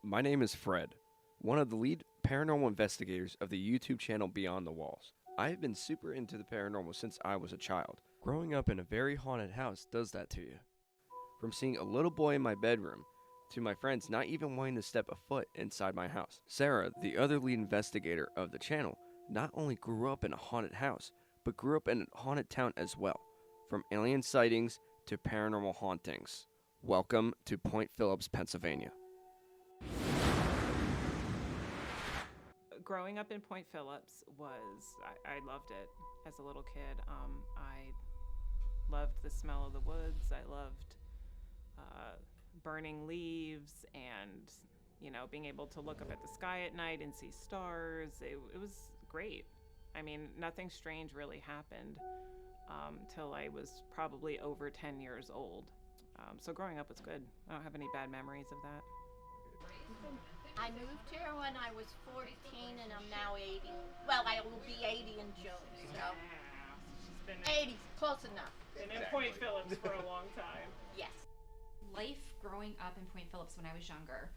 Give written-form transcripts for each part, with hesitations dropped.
My name is Fred, one of the lead paranormal investigators of the YouTube channel Beyond the Walls. I have been super into the paranormal since I was a child. Growing up in a very haunted house does that to you. From seeing a little boy in my bedroom, to my friends not even wanting to step a foot inside my house. Sarah, the other lead investigator of the channel, not only grew up in a haunted house, but grew up in a haunted town as well. From alien sightings to paranormal hauntings. Welcome to Point Phillips, Pennsylvania. Growing up in Point Phillips I loved it as a little kid. I loved the smell of the woods. I loved burning leaves and, being able to look up at the sky at night and see stars. It was great. I mean, nothing strange really happened till I was probably over 10 years old. So growing up was good. I don't have any bad memories of that. I moved here when I was 14 and I'm now 80. Well, I will be 80 in June, so. She's been 80, close enough. in Point Phillips for a long time. Yes. Life growing up in Point Phillips when I was younger,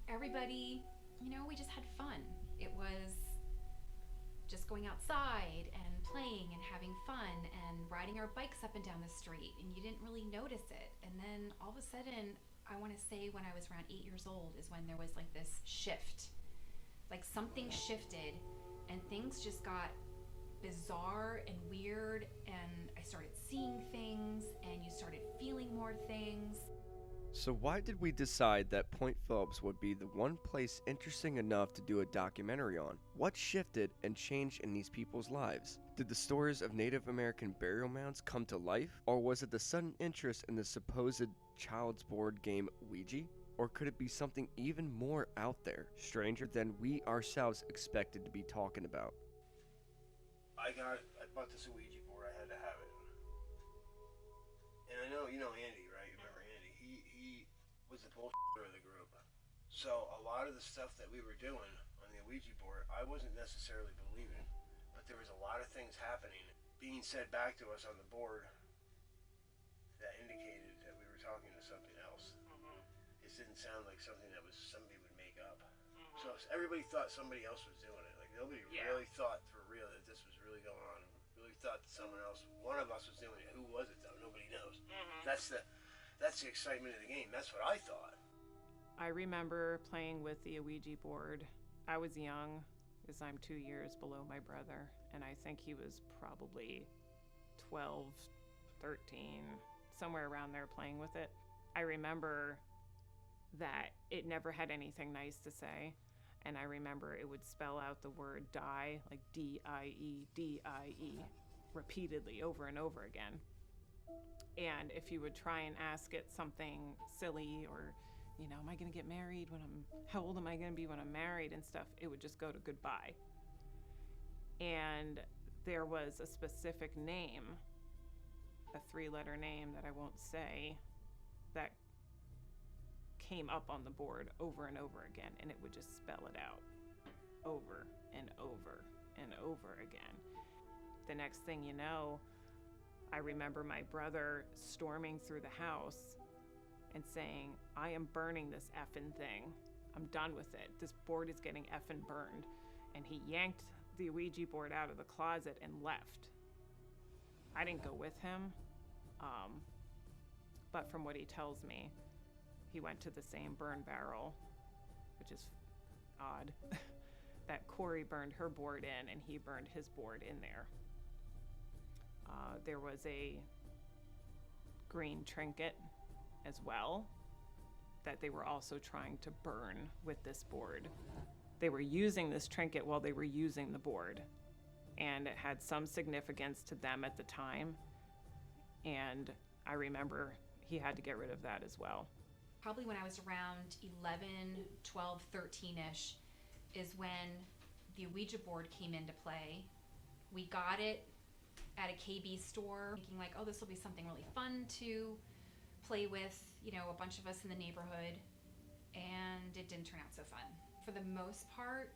everybody, we just had fun. It was just going outside and playing and having fun and riding our bikes up and down the street, and you didn't really notice it. And then all of a sudden, I want to say when I was around 8 years old is when there was like this shift. Like something shifted and things just got bizarre and weird, and I started seeing things and you started feeling more things. So why did we decide that Point Phillips would be the one place interesting enough to do a documentary on? What shifted and changed in these people's lives? Did the stories of Native American burial mounds come to life? Or was it the sudden interest in the supposed child's board game Ouija? Or could it be something even more out there, stranger than we ourselves expected to be talking about? I bought this Ouija board. I had to have it. And I know, Andy, right? You remember Andy? He was the bullshitter of the group. So a lot of the stuff that we were doing on the Ouija board, I wasn't necessarily believing. But there was a lot of things happening, being said back to us on the board that indicated that we were talking to something else. It didn't sound like something that was somebody would make up. So everybody thought somebody else was doing it. Like nobody really thought for real that this was really going on. Really thought that someone else, one of us was doing it. Who was it though? Nobody knows. That's the excitement of the game. That's what I thought. I remember playing with the Ouija board. I was young, because I'm 2 years below my brother, and I think he was probably 12, 13, somewhere around there playing with it. I remember that it never had anything nice to say, and I remember it would spell out the word die, like D-I-E, D-I-E, repeatedly over and over again. And if you would try and ask it something silly or, am I gonna get married how old am I gonna be when I'm married and stuff, it would just go to goodbye. And there was a specific name, a 3-letter name that I won't say, that came up on the board over and over again, and it would just spell it out over and over and over again. The next thing you know, I remember my brother storming through the house and saying, I am burning this effing thing. I'm done with it. This board is getting effing burned. And he yanked the Ouija board out of the closet and left. I didn't go with him, but from what he tells me, he went to the same burn barrel, which is odd, that Corey burned her board in, and he burned his board in there. There was a green trinket as well that they were also trying to burn with this board. They were using this trinket while they were using the board, and it had some significance to them at the time, and I remember he had to get rid of that as well. Probably when I was around 11, 12, 13-ish is when the Ouija board came into play. We got it at a KB store, thinking like, oh, this will be something really fun to play with, a bunch of us in the neighborhood, and it didn't turn out so fun. For the most part,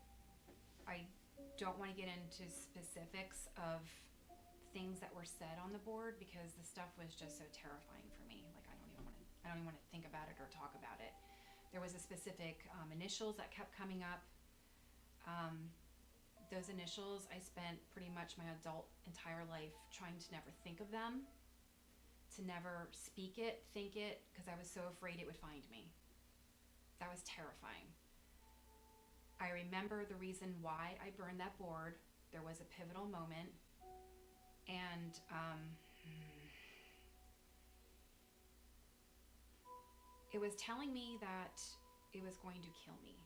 I don't want to get into specifics of things that were said on the board because the stuff was just so terrifying for me. Like I don't even want to think about it or talk about it. There was a specific initials that kept coming up. Those initials, I spent pretty much my adult entire life trying to never think of them, to never speak it, think it, because I was so afraid it would find me. That was terrifying. I remember the reason why I burned that board. There was a pivotal moment, and it was telling me that it was going to kill me.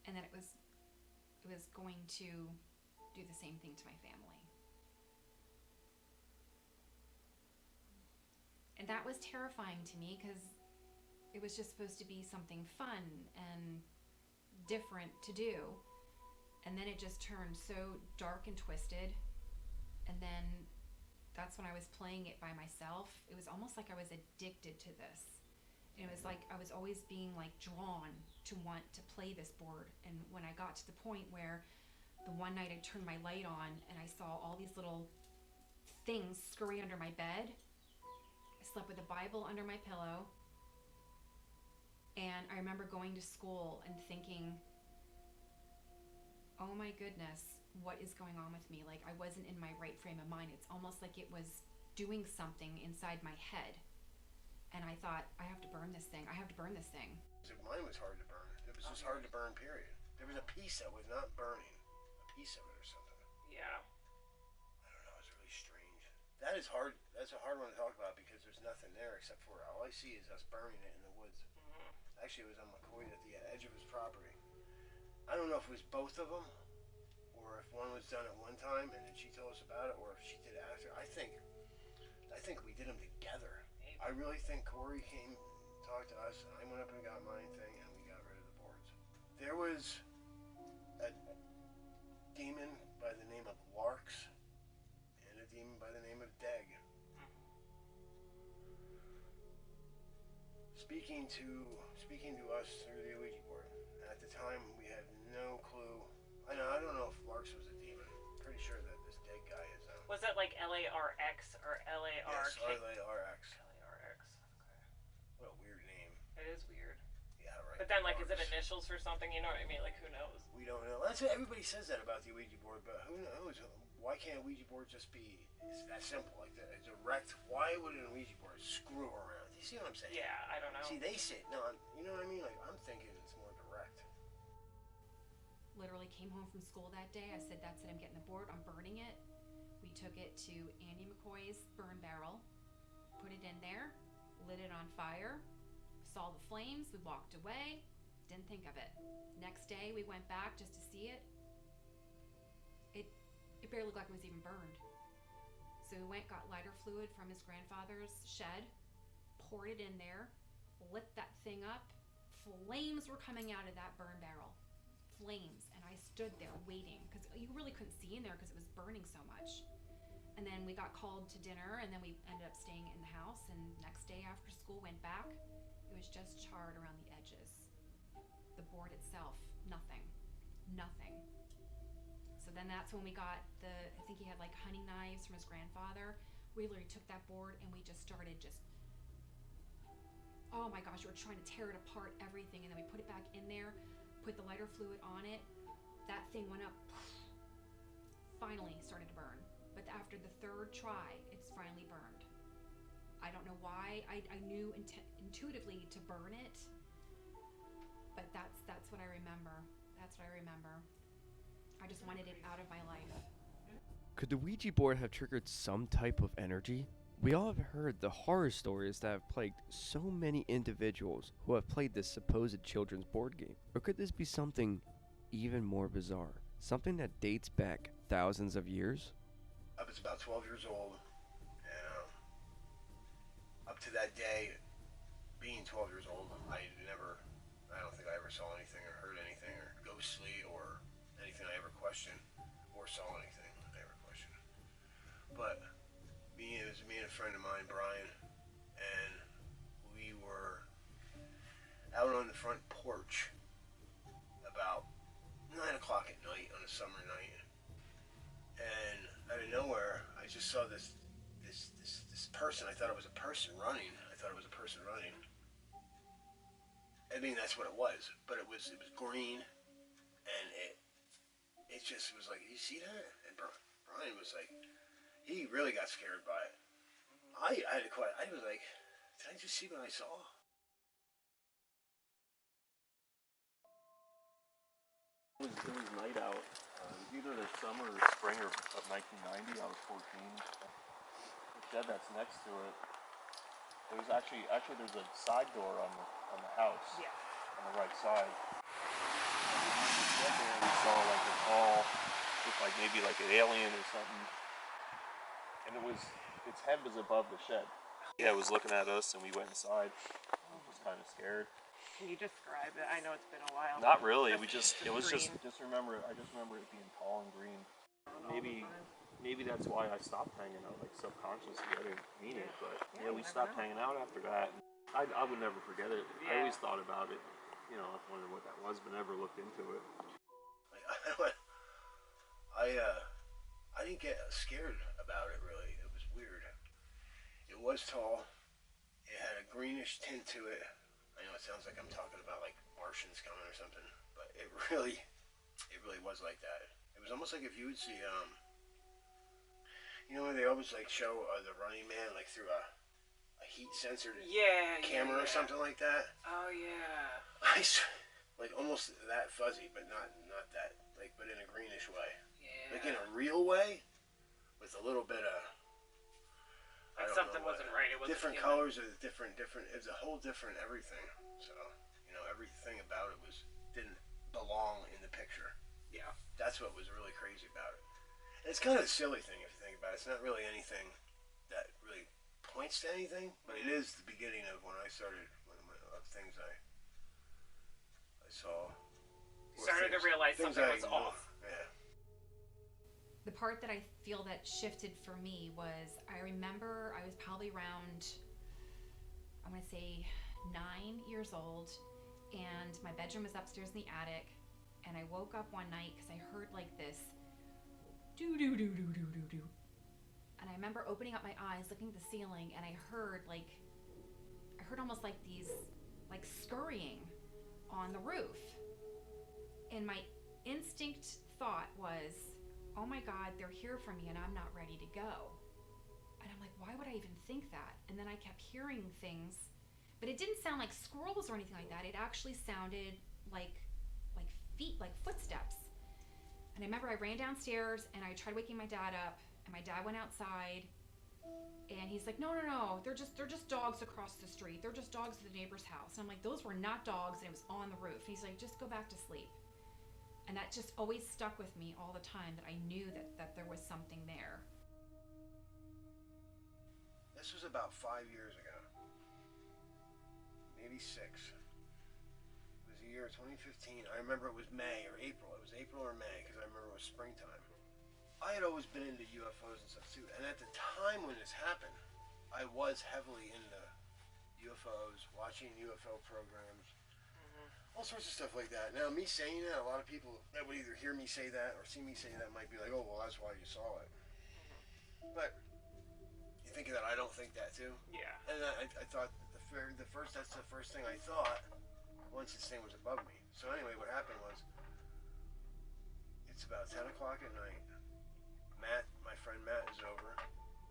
And that it was going to do the same thing to my family. And that was terrifying to me because it was just supposed to be something fun and different to do. And then it just turned so dark and twisted. And then that's when I was playing it by myself. It was almost like I was addicted to this. And it was like I was always being like drawn to want to play this board. And when I got to the point where the one night I turned my light on and I saw all these little things scurry under my bed. I slept with a Bible under my pillow. And I remember going to school and thinking, oh my goodness, what is going on with me? Like I wasn't in my right frame of mind. It's almost like it was doing something inside my head. And I thought, I have to burn this thing. I have to burn this thing. Mine was hard to burn. It was just hard to burn, period. There was a piece that was not burning. A piece of it or something. Yeah. I don't know. It's really strange. That is hard. That's a hard one to talk about because there's nothing there except for all I see is us burning it in the woods. Mm-hmm. Actually, it was on McCoy at the edge of his property. I don't know if it was both of them or if one was done at one time and then she told us about it or if she did it after. I think we did them together. I really think Corey came, talked to us, and I went up and got my thing, and we got rid of the boards. There was a demon by the name of Larks and a demon by the name of Deg. Speaking to us through the ouija board. At the time, we had no clue. I don't know if Larks was a demon. Pretty sure that this Deg guy is. Was that like LARX or LARK? Yes, LARX. Okay. What a weird name. It is weird. Yeah, right. But then, like, is it initials for something? You know what I mean? Like, who knows? We don't know. That's what everybody says that about the Ouija board, but who knows? Why can't a Ouija board just be it's that simple, like that, direct? Why would an Ouija board screw around? You see what I'm saying? Yeah, I don't know. See, they say no. You know what I mean? Like I'm thinking it's more direct. Literally came home from school that day. I said, that's it, I'm getting the board, I'm burning it. We took it to Andy McCoy's burn barrel, put it in there, lit it on fire, saw the flames, we walked away, didn't think of it. Next day we went back just to see it. It barely looked like it was even burned. So we went, got lighter fluid from his grandfather's shed, poured it in there, lit that thing up. Flames were coming out of that burn barrel. Flames. And I stood there waiting because you really couldn't see in there because it was burning so much. And then we got called to dinner and then we ended up staying in the house, and next day after school went back, it was just charred around the edges. The board itself, nothing. So then that's when we got I think he had like hunting knives from his grandfather. We literally took that board and we just started oh my gosh, we were trying to tear it apart, everything, and then we put it back in there, put the lighter fluid on it. That thing went up, finally started to burn. But after the third try, it's finally burned. I don't know why. I knew intuitively to burn it, but that's what I remember. That's what I remember. I just wanted it out of my life. Could the Ouija board have triggered some type of energy? We all have heard the horror stories that have plagued so many individuals who have played this supposed children's board game. Or could this be something even more bizarre? Something that dates back thousands of years? I was about 12 years old, and up to that day, being 12 years old, I don't think I ever saw anything or heard anything or ghostly or anything I ever questioned or saw anything I ever questioned. But it was me and a friend of mine, Brian, and we were out on the front porch about 9 o'clock at night on a summer night, and out of nowhere, I just saw this person. I thought it was a person person running. I thought it was a person running. I mean, that's what it was. But it was green, and it just was like, you see that? And Brian was like, he really got scared by it. I was like, did I just see what I saw? It was night out, either the summer or spring of 1990. I was 14. The shed that's next to it, there was actually there's a side door on the house. Yeah. On the right side. The shed there, we saw like a tall, looked like maybe like an alien or something, and its head was above the shed. Yeah, it was looking at us, and we went inside. I was kind of scared. Can you describe it? I know it's been a while. Not really. I just remember it being tall and green. Maybe that's why I stopped hanging out, like subconsciously. I didn't mean it, but yeah, we stopped hanging out after that. I would never forget it. Yeah. I always thought about it. You know, I wondered what that was, but never looked into it. I didn't get scared about it really. It was weird. It was tall. It had a greenish tint to it. I know it sounds like I'm talking about like Martians coming or something, but it really was like that. It was almost like if you would see, you know, where they always like show the Running Man like through a heat censored camera or something like that. Oh yeah. Like almost that fuzzy, but not that, like, but in a greenish way. Yeah. Like in a real way, with a little bit of. Like something wasn't right. It wasn't different human. colors are different. It was a whole different everything. So, you know, everything about it didn't belong in the picture. Yeah. That's what was really crazy about it. And it's kind of a silly thing if you think about it. It's not really anything that really points to anything, but it is the beginning of when I started, of things I saw. You started to realize something was off. Yeah. The part that I feel that shifted for me was, I remember I was probably around, I want to say 9 years old, and my bedroom was upstairs in the attic, and I woke up one night because I heard like this do do do do do do do, and I remember opening up my eyes, looking at the ceiling, and I heard almost like these like scurrying on the roof, and my instinct thought was, oh my God, they're here for me and I'm not ready to go. And I'm like, why would I even think that? And then I kept hearing things, but it didn't sound like squirrels or anything like that. It actually sounded like feet, like footsteps. And I remember I ran downstairs and I tried waking my dad up, and my dad went outside, and he's like, no, they're just dogs across the street. They're just dogs at the neighbor's house. And I'm like, those were not dogs, and it was on the roof. And he's like, just go back to sleep. And that just always stuck with me all the time, that I knew that there was something there. This was about 5 years ago. Maybe 6. It was the year 2015. I remember it was May or April. It was April or May, because I remember it was springtime. I had always been into UFOs and stuff too. And at the time when this happened, I was heavily into UFOs, watching UFO programs. All sorts of stuff like that. Now, me saying that, a lot of people that would either hear me say that or see me say that might be like, oh, well, that's why you saw it. But you think that I don't think that too? Yeah. And I thought that's the first thing I thought once this thing was above me. So anyway, what happened was, it's about 10 o'clock at night. My friend Matt is over.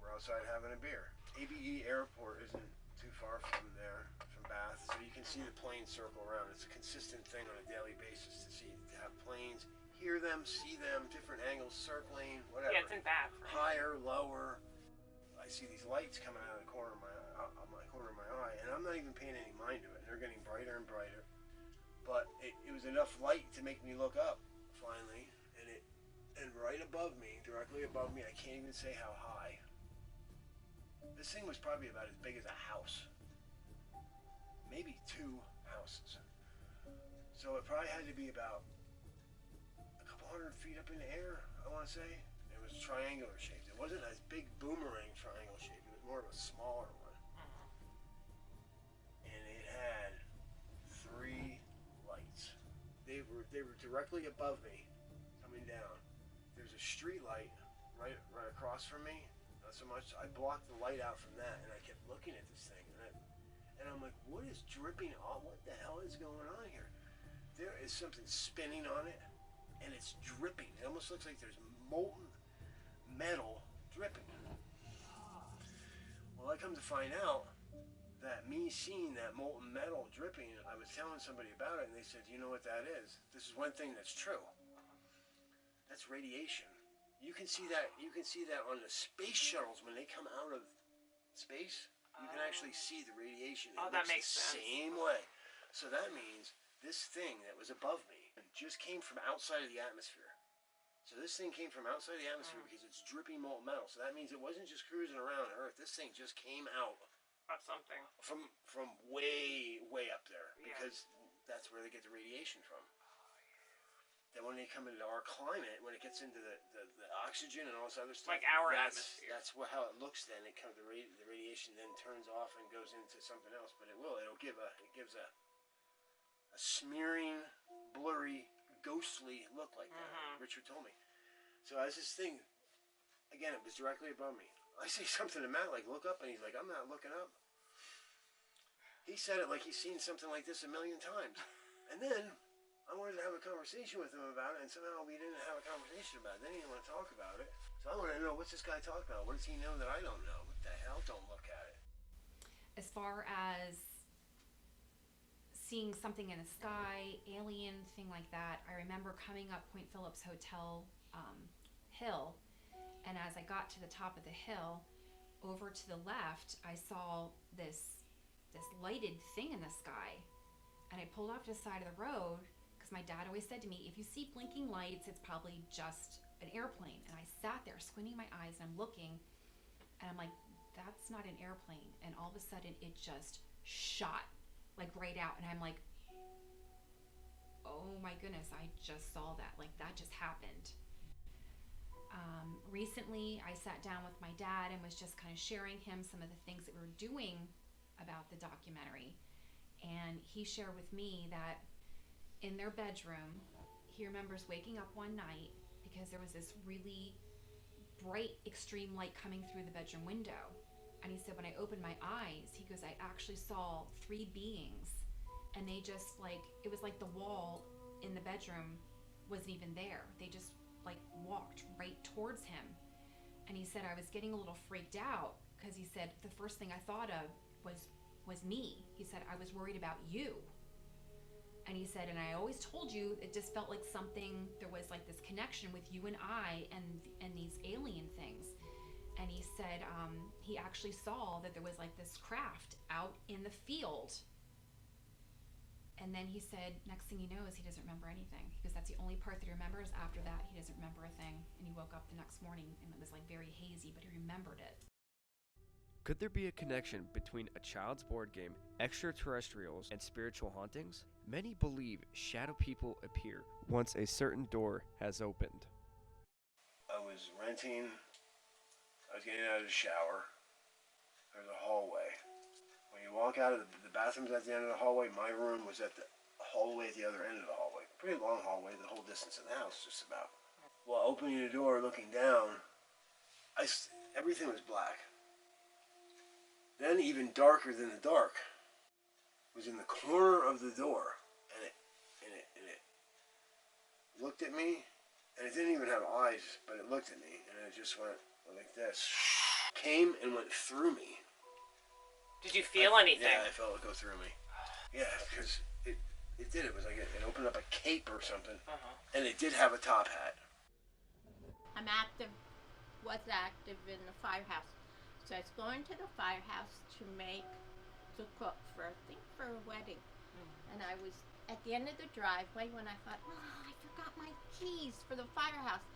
We're outside having a beer. ABE Airport isn't too far from there. Bath, so you can see the planes circle around. It's a consistent thing on a daily basis to have planes, hear them, see them, different angles, circling, whatever. Yeah, it's in Bath. Right? Higher, lower. I see these lights coming out of the corner of my eye, and I'm not even paying any mind to it. They're getting brighter and brighter, but it was enough light to make me look up finally, and right above me, directly above me, I can't even say how high. This thing was probably about as big as a house. Maybe 2 houses. So it probably had to be about a couple hundred feet up in the air, I want to say. It was triangular shaped. It wasn't a big boomerang triangle shape. It was more of a smaller one. And it had 3 lights. They were directly above me, coming down. There's a street light right across from me, not so much. I blocked the light out from that, and I kept looking at this thing, and I'm like, what is dripping on? What the hell is going on here? There is something spinning on it, and it's dripping. It almost looks like there's molten metal dripping. Well, I come to find out that me seeing that molten metal dripping, I was telling somebody about it, and they said, you know what that is? This is one thing that's true. That's radiation. You can see that. You can see that on the space shuttles when they come out of space. You can actually see the radiation. It that looks makes the sense. same way. So that means this thing that was above me just came from outside of the atmosphere. So this thing came from outside of the atmosphere because it's dripping molten metal. So that means it wasn't just cruising around Earth. This thing just came out Something. from way up there, Yeah. because that's where they get the radiation from. Then when they come into our climate, when it gets into the oxygen and all this other stuff, Like our that's atmosphere. how it looks. Then it comes the radiation then turns off and goes into something else. But it'll gives a smearing, blurry, ghostly look like that. Richard told me. So as this thing, again, it was directly above me. I say something to Matt, like, look up, and he's like, I'm not looking up. He said it like he's seen something like this a million times. And then I wanted to have a conversation with him about it, and somehow we didn't have a conversation about it. Then he didn't want to talk about it. So I want to know, what's this guy talking about? What does he know that I don't know? What the hell? Don't look at it. As far as seeing something in the sky, alien, thing like that, I remember coming up Point Phillips Hotel hill, and as I got to the top of the hill, over to the left, I saw this lighted thing in the sky, and I pulled off to the side of the road because my dad always said to me, if you see blinking lights, it's probably just an airplane. And I sat there squinting my eyes, and I'm looking, and I'm like, that's not an airplane. And all of a sudden it just shot like right out, and I'm like, oh my goodness, I just saw that. Like, that just happened. Recently I sat down with my dad and was just kind of sharing him some of the things that we were doing about the documentary, and he shared with me that in their bedroom he remembers waking up one night because there was this really bright extreme light coming through the bedroom window, and he said, when I opened my eyes, he goes, I actually saw 3 beings, and they just, like, it was like the wall in the bedroom wasn't even there. They just like walked right towards him. And he said, I was getting a little freaked out because he said the first thing I thought of was me. He said, I was worried about you. And he said, and I always told you, it just felt like something, there was like this connection with you and I and these alien things. And he said he actually saw that there was like this craft out in the field. And then he said, next thing he knows, he doesn't remember anything. Because that's the only part that he remembers. After that, he doesn't remember a thing. And he woke up the next morning and it was like very hazy, but he remembered it. Could there be a connection between a child's board game, extraterrestrials, and spiritual hauntings? Many believe shadow people appear once a certain door has opened. I was getting out of the shower. There's a hallway. When you walk out of the bathroom's at the end of the hallway, my room was at the hallway at the other end of the hallway. Pretty long hallway, the whole distance of the house, just about. Well, opening the door, looking down, everything was black. Then, even darker than the dark was in the corner of the door, and it looked at me, and it didn't even have eyes, but it looked at me, and it just went like this. Came and went through me. Did you feel anything? Yeah, I felt it go through me. Yeah, because it did. It was like it opened up a cape or something, and it did have a top hat. Was active in the firehouse. So I was going to the firehouse to cook for a wedding. And I was at the end of the driveway when I thought, I forgot my keys for the firehouse.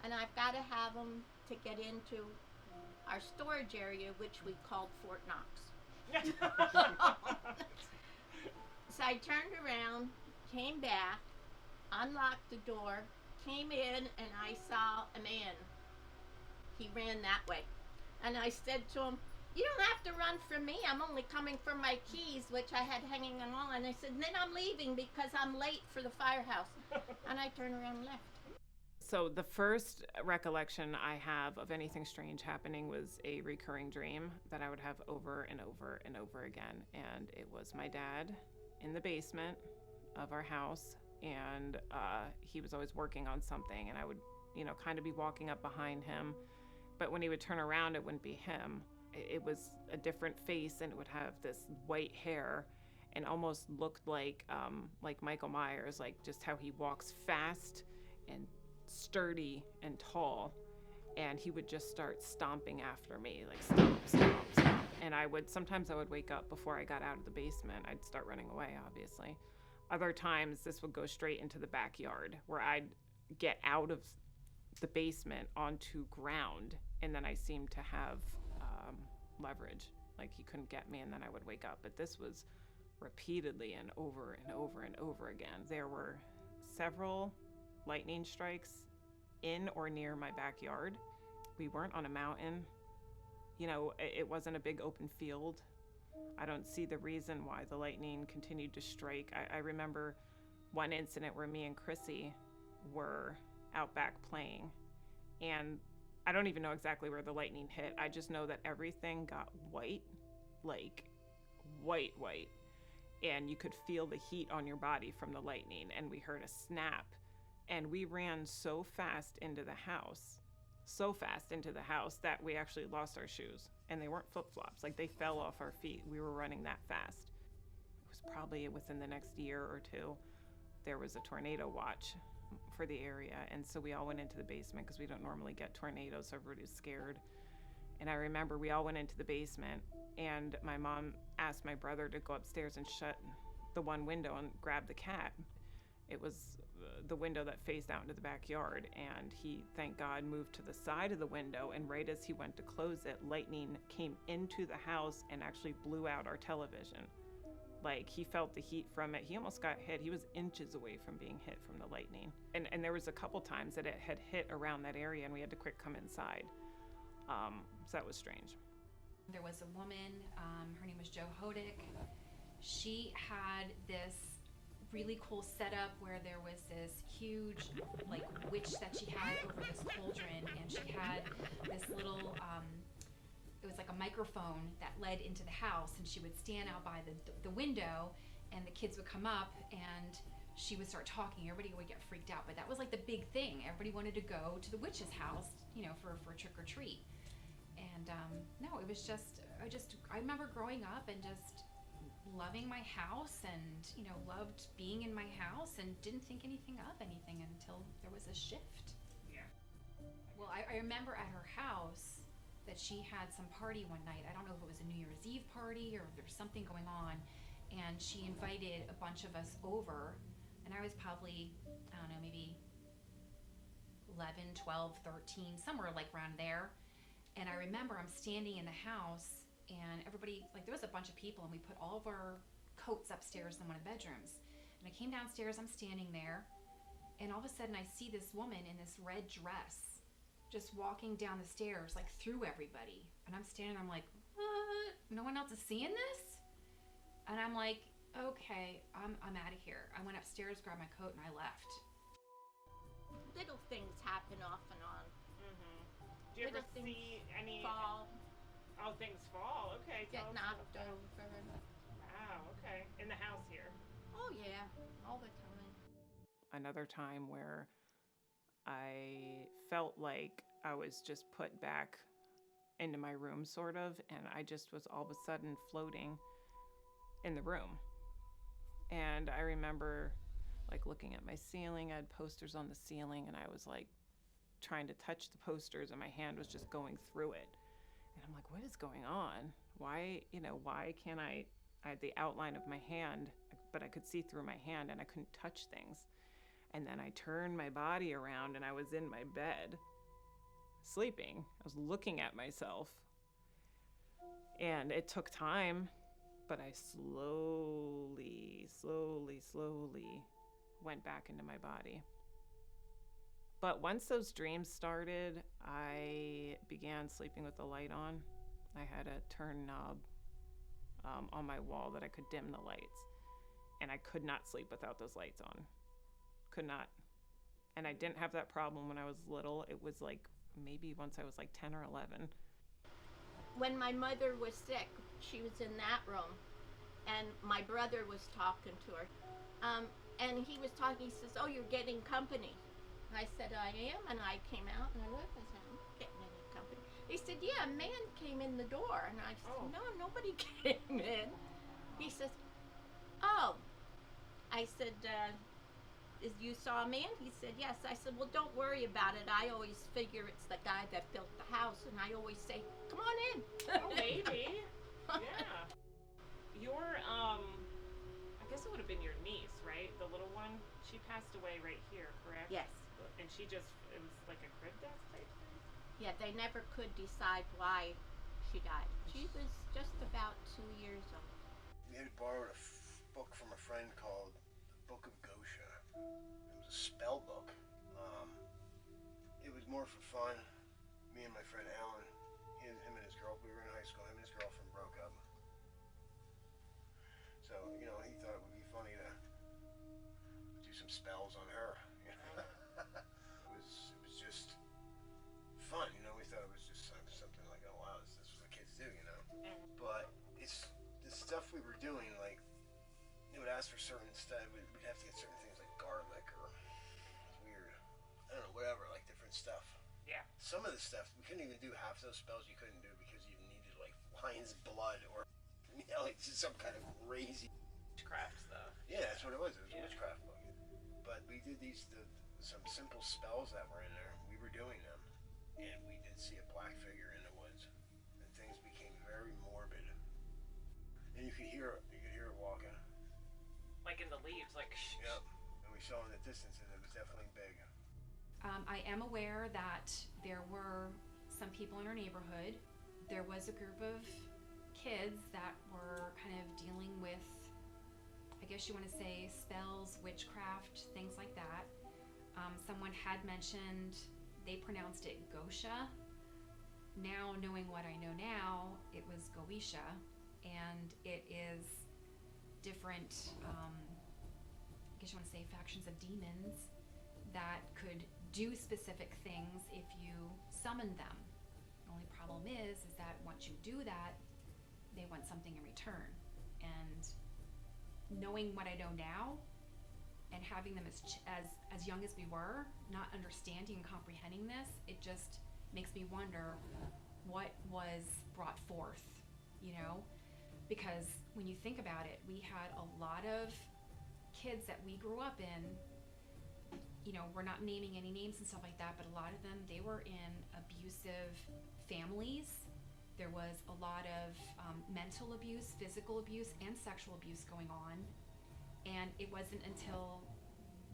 And I've got to have them to get into our storage area, which we called Fort Knox. So I turned around, came back, unlocked the door, came in, and I saw a man. He ran that way. And I said to him, you don't have to run from me. I'm only coming for my keys, which I had hanging on the wall. And I said, then I'm leaving because I'm late for the firehouse. And I turned around and left. So the first recollection I have of anything strange happening was a recurring dream that I would have over and over and over again. And it was my dad in the basement of our house, and he was always working on something, and I would, kind of be walking up behind him. But when he would turn around, it wouldn't be him. It was a different face, and it would have this white hair and almost looked like Michael Myers, like just how he walks fast and sturdy and tall, and he would just start stomping after me, like stomp, stomp, stomp. And sometimes I would wake up before I got out of the basement. I'd start running away, obviously. Other times this would go straight into the backyard, where I'd get out of the basement onto ground, and then I seemed to have leverage, like he couldn't get me, and then I would wake up. But this was repeatedly and over and over and over again. There were several lightning strikes in or near my backyard. We weren't on a mountain. It wasn't a big open field. I don't see the reason why the lightning continued to strike. I remember one incident where me and Chrissy were out back playing, and I don't even know exactly where the lightning hit. I just know that everything got white, like white, and you could feel the heat on your body from the lightning, and we heard a snap, and we ran so fast into the house that we actually lost our shoes, and they weren't flip-flops. Like, they fell off our feet. We were running that fast. It was probably within the next year or two. There was a tornado watch for the area, and so we all went into the basement because we don't normally get tornadoes, so everybody was scared. And I remember we all went into the basement, and my mom asked my brother to go upstairs and shut the one window and grab the cat. It was the window that faced out into the backyard, and he, thank God, moved to the side of the window, and right as he went to close it, lightning came into the house and actually blew out our television. Like, he felt the heat from it. He almost got hit. He was inches away from being hit from the lightning. And there was a couple times that it had hit around that area, and we had to quick come inside. So that was strange. There was a woman, her name was Jo Hodick. She had this really cool setup where there was this huge, witch that she had over this cauldron, and she had this little, it was like a microphone that led into the house, and she would stand out by the window, and the kids would come up, and she would start talking. Everybody would get freaked out, but that was like the big thing. Everybody wanted to go to the witch's house, for trick or treat. And no, it was I remember growing up and just loving my house, and loved being in my house, and didn't think anything of anything until there was a shift. Yeah. Well, I remember at her house that she had some party one night. I don't know if it was a New Year's Eve party or if there was something going on, and she invited a bunch of us over, and I was probably, I don't know, maybe 11, 12, 13, somewhere like around there. And I remember I'm standing in the house, and everybody, there was a bunch of people, and we put all of our coats upstairs in one of the bedrooms. And I came downstairs, I'm standing there, and all of a sudden I see this woman in this red dress just walking down the stairs, through everybody. And I'm standing there, I'm like, what? No one else is seeing this? And I'm like, okay, I'm out of here. I went upstairs, grabbed my coat, and I left. Little things happen off and on. Mm-hmm. Do you ever see any... fall, Oh, things fall. Okay. get tell us knocked about that. over. Wow, okay. In the house here. Oh yeah, all the time. Another time where I felt like I was just put back into my room, sort of, and I just was all of a sudden floating in the room. And I remember looking at my ceiling. I had posters on the ceiling, and I was trying to touch the posters, and my hand was just going through it. And I'm like, what is going on? Why can't I had the outline of my hand, but I could see through my hand, and I couldn't touch things. And then I turned my body around, and I was in my bed, sleeping. I was looking at myself. And it took time, but I slowly went back into my body. But once those dreams started, I began sleeping with the light on. I had a turn knob on my wall that I could dim the lights. And I could not sleep without those lights on. Could not. And I didn't have that problem when I was little. It was like maybe once I was like 10 or 11. When my mother was sick, she was in that room, and my brother was talking to her. And he was talking, he says, "Oh, you're getting company." I said, "I am," and I came out and I looked, I said, "I'm not getting any company." He said, "Yeah, a man came in the door." And I said, Oh. "No, nobody came in." He says, "Oh." I said, "You saw a man?" He said, "Yes." I said, "Well, don't worry about it. I always figure it's the guy that built the house, and I always say, come on in." Oh, maybe. Yeah. Your, I guess it would have been your niece, right? The little one? She passed away right here, correct? Yes. And she just, it was like a crib death type thing? Yeah, they never could decide why she died. She was just about 2 years old. We had borrowed a book from a friend called The Book of Gosha. It was a spell book. It was more for fun. Me and my friend Alan, him and his girl, we were in high school, him and his girlfriend broke up. So, he thought it would be funny to do some spells on her. It was just fun, we thought it was just something like, oh wow, this is what kids do, But it's the stuff we were doing, like, they would ask for certain stuff, we'd have to get certain things like garlic or weird, I don't know, whatever, like different stuff. Yeah. Some of the stuff, we couldn't even do half those spells you couldn't do because you needed like lion's blood or, like just some kind of crazy. Witchcraft stuff. Yeah, that's what it was. It was Yeah. a witchcraft book. But we did some simple spells that were in there. We were doing them. And we did see a black figure in the woods. And things became very morbid. And you could hear it walking. Like in the leaves, like shh. Yep. And we saw in the distance and it was definitely big. I am aware that there were some people in our neighborhood. There was a group of kids that were kind of dealing with, I guess you want to say, spells, witchcraft, things like that. Someone had mentioned they pronounced it Gosha. Now, knowing what I know now, it was Goetia, and it is different, I guess you want to say, factions of demons that could do specific things if you summon them. The only problem is that once you do that, they want something in return. And knowing what I know now, and having them as young as we were, not understanding and comprehending this, it just makes me wonder what was brought forth, because when you think about it, we had a lot of kids that we grew up in, we're not naming any names and stuff like that, but a lot of them, they were in abusive families. There was a lot of mental abuse, physical abuse, and sexual abuse going on. And it wasn't until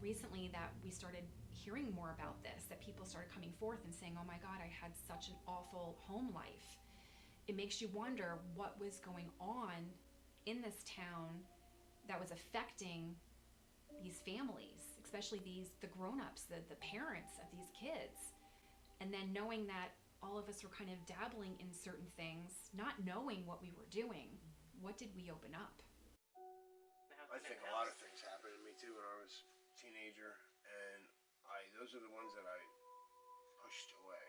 recently that we started hearing more about this, that people started coming forth and saying, oh my God, I had such an awful home life. It makes you wonder what was going on in this town that was affecting these families, especially the grown-ups, the parents of these kids. And then knowing that all of us were kind of dabbling in certain things, not knowing what we were doing, what did we open up? I think a lot of things happened to me too when I was a teenager, and those are the ones that I pushed away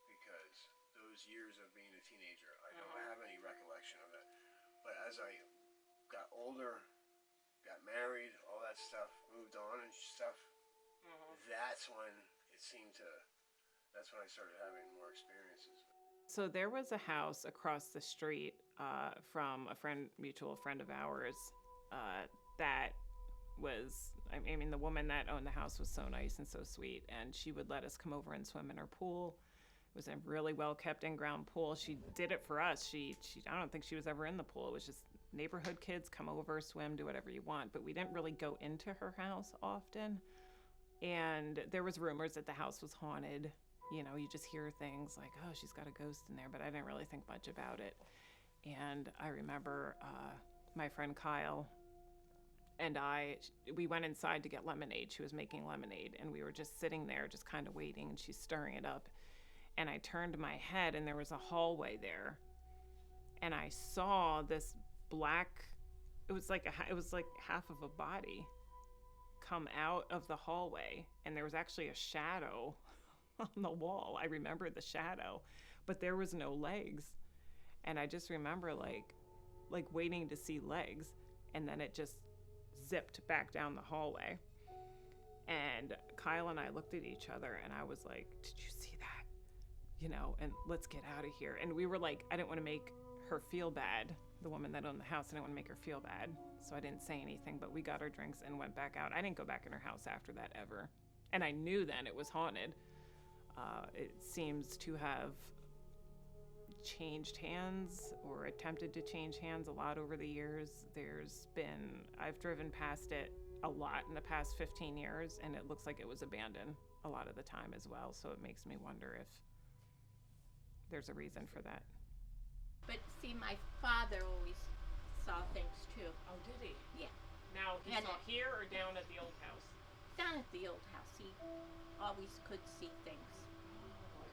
because those years of being a teenager, I don't have any recollection of that. But as I got older, got married, all that stuff, moved on and stuff, that's when I started having more experiences. So there was a house across the street from a mutual friend of ours that was, I mean, the woman that owned the house was so nice and so sweet, and she would let us come over and swim in her pool. It was a really well kept in-ground pool. She did it for us. I don't think she was ever in the pool. It was just neighborhood kids, come over, swim, do whatever you want. But we didn't really go into her house often. And there was rumors that the house was haunted. You just hear things like, oh, she's got a ghost in there, but I didn't really think much about it. And I remember my friend Kyle and we went inside to get lemonade. She was making lemonade, and we were just sitting there, just kind of waiting, and she's stirring it up. And I turned my head, and there was a hallway there, and I saw this black, it was like half of a body, come out of the hallway, and there was actually a shadow on the wall. I remember the shadow, but there was no legs. And I just remember like waiting to see legs, and then it just zipped back down the hallway. And Kyle and I looked at each other, and I was like, did you see that? You know, and let's get out of here. And we were like, I didn't want to make her feel bad, the woman that owned the house. I didn't want to make her feel bad, so I didn't say anything, but we got our drinks and went back out. I didn't go back in her house after that ever. And I knew then it was haunted. It seems to have changed hands or attempted to change hands a lot over the years. I've driven past it a lot in the past 15 years, and it looks like it was abandoned a lot of the time as well. So it makes me wonder if there's a reason for that. But see, my father always saw things too. Oh, did he? Yeah. Now, he And saw here or down at the old house? Down at the old house, he always could see things.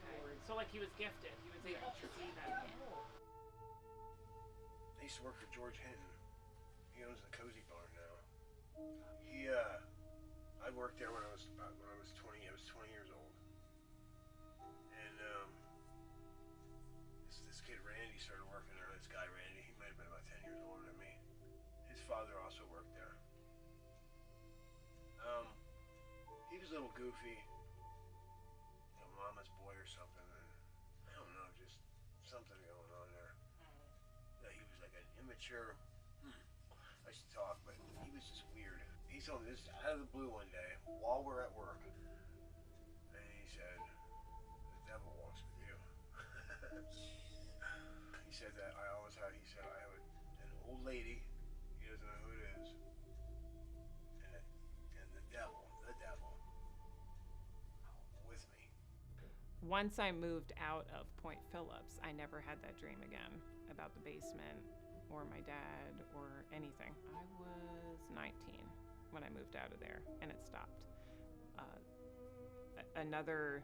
Okay. So like he was gifted. He was able to see that. Yeah. I used to work for George Hinton. He owns the Cozy Barn now. I worked there when I was 20. I was 20 years old. And this kid Randy started working there. This guy Randy, he might have been about 10 years older than me. His father also worked there. He was a little goofy, mama's boy or something. And I don't know, just something going on there. He was like an immature. I should talk, but he was just weird. He told me this out of the blue one day while we're at work, and he said, "The devil walks with you." He said that I always have. He said I have an old lady. He doesn't know who it is, and the devil with me. Once I moved out of Point Phillips, I never had that dream again about the basement or my dad or anything. I was 19 when I moved out of there, and it stopped. Another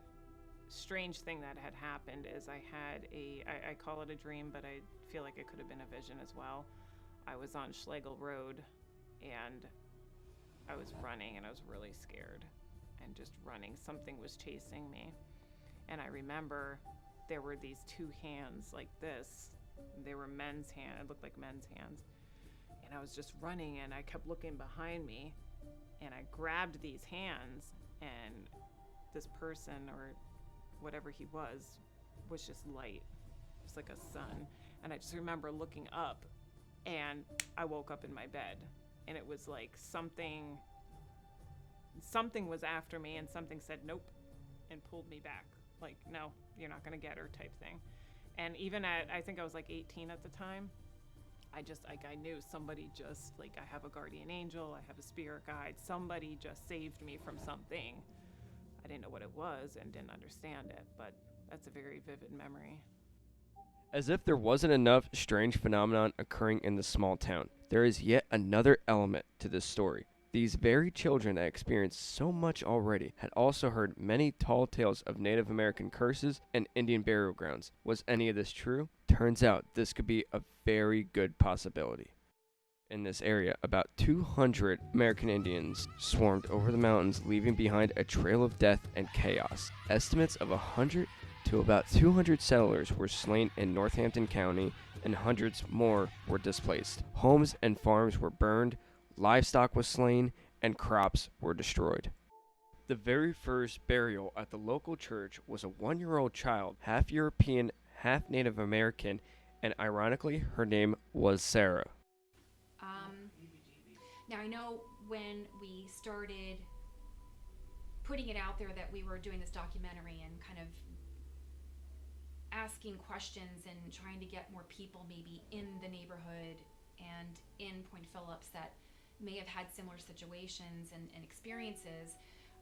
strange thing that had happened is I had I call it a dream, but I feel like it could have been a vision as well. I was on Schlegel Road, and I was running, and I was really scared and just running. Something was chasing me. And I remember there were these two hands like this. They were men's hands. It looked like men's hands. And I was just running, and I kept looking behind me, and I grabbed these hands, and this person, or whatever he was just light, just like a sun. And I just remember looking up, and I woke up in my bed, and it was like something was after me, and something said nope and pulled me back, like, no, you're not gonna get her type thing. And even I think I was like 18 at the time, I knew somebody just, like, I have a guardian angel, I have a spirit guide, somebody just saved me from something. I didn't know what it was and didn't understand it, but that's a very vivid memory. As if there wasn't enough strange phenomenon occurring in the small town, there is yet another element to this story. These very children that experienced so much already had also heard many tall tales of Native American curses and Indian burial grounds. Was any of this true? Turns out this could be a very good possibility. In this area, about 200 American Indians swarmed over the mountains, leaving behind a trail of death and chaos. Estimates of 100 to about 200 settlers were slain in Northampton County, and hundreds more were displaced. Homes and farms were burned, livestock was slain, and crops were destroyed. The very first burial at the local church was a 1-year-old child, half European, half Native American, and ironically, her name was Sarah. Now, I know when we started putting it out there that we were doing this documentary and kind of asking questions and trying to get more people maybe in the neighborhood and in Point Phillips that may have had similar situations and experiences,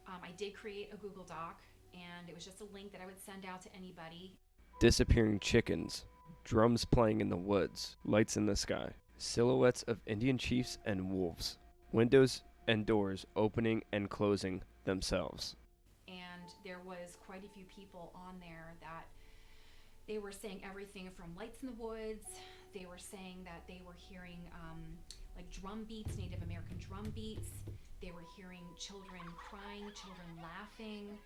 I did create a Google Doc, and it was just a link that I would send out to anybody. Disappearing chickens, drums playing in the woods, lights in the sky, silhouettes of Indian chiefs and wolves, windows and doors opening and closing themselves. And there was quite a few people on there that they were saying everything from lights in the woods. They were saying that they were hearing like drum beats, Native American drum beats. They were hearing children crying, children laughing,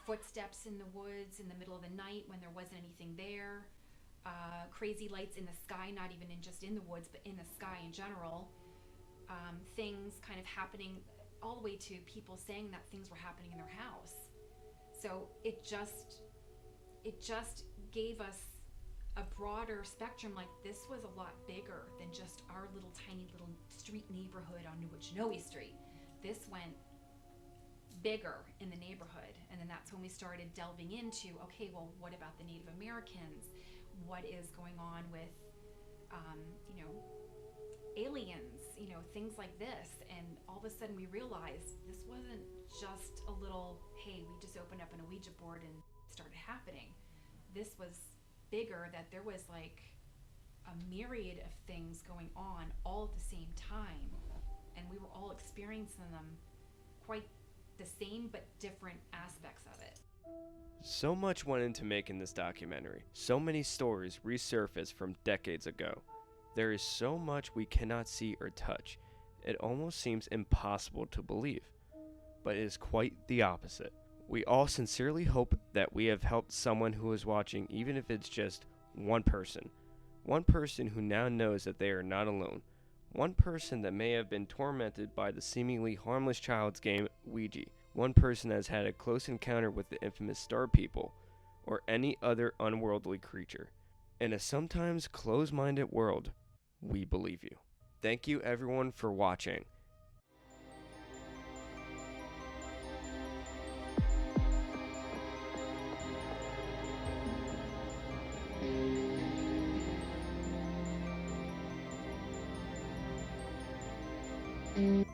footsteps in the woods in the middle of the night when there wasn't anything there, crazy lights in the sky, not even just in the woods, but in the sky in general. Things kind of happening, all the way to people saying that things were happening in their house. So it just gave us a broader spectrum. Like, this was a lot bigger than just our little tiny little street neighborhood on New Wichenoe Street. This went bigger in the neighborhood, and then that's when we started delving into, okay, well, what about the Native Americans? What is going on with aliens, things like this? And all of a sudden we realized this wasn't just a little, hey, we just opened up an Ouija board and it started happening. This was bigger, that there was like a myriad of things going on all at the same time, and we were all experiencing them quite the same but different aspects of it. So much went into making this documentary. So many stories resurfaced from decades ago. There is so much we cannot see or touch. It almost seems impossible to believe, but it is quite the opposite. We all sincerely hope that we have helped someone who is watching, even if it's just one person who now knows that they are not alone, one person that may have been tormented by the seemingly harmless child's game Ouija, one person that has had a close encounter with the infamous Star People, or any other unworldly creature. In a sometimes close-minded world, we believe you. Thank you everyone for watching. Mm.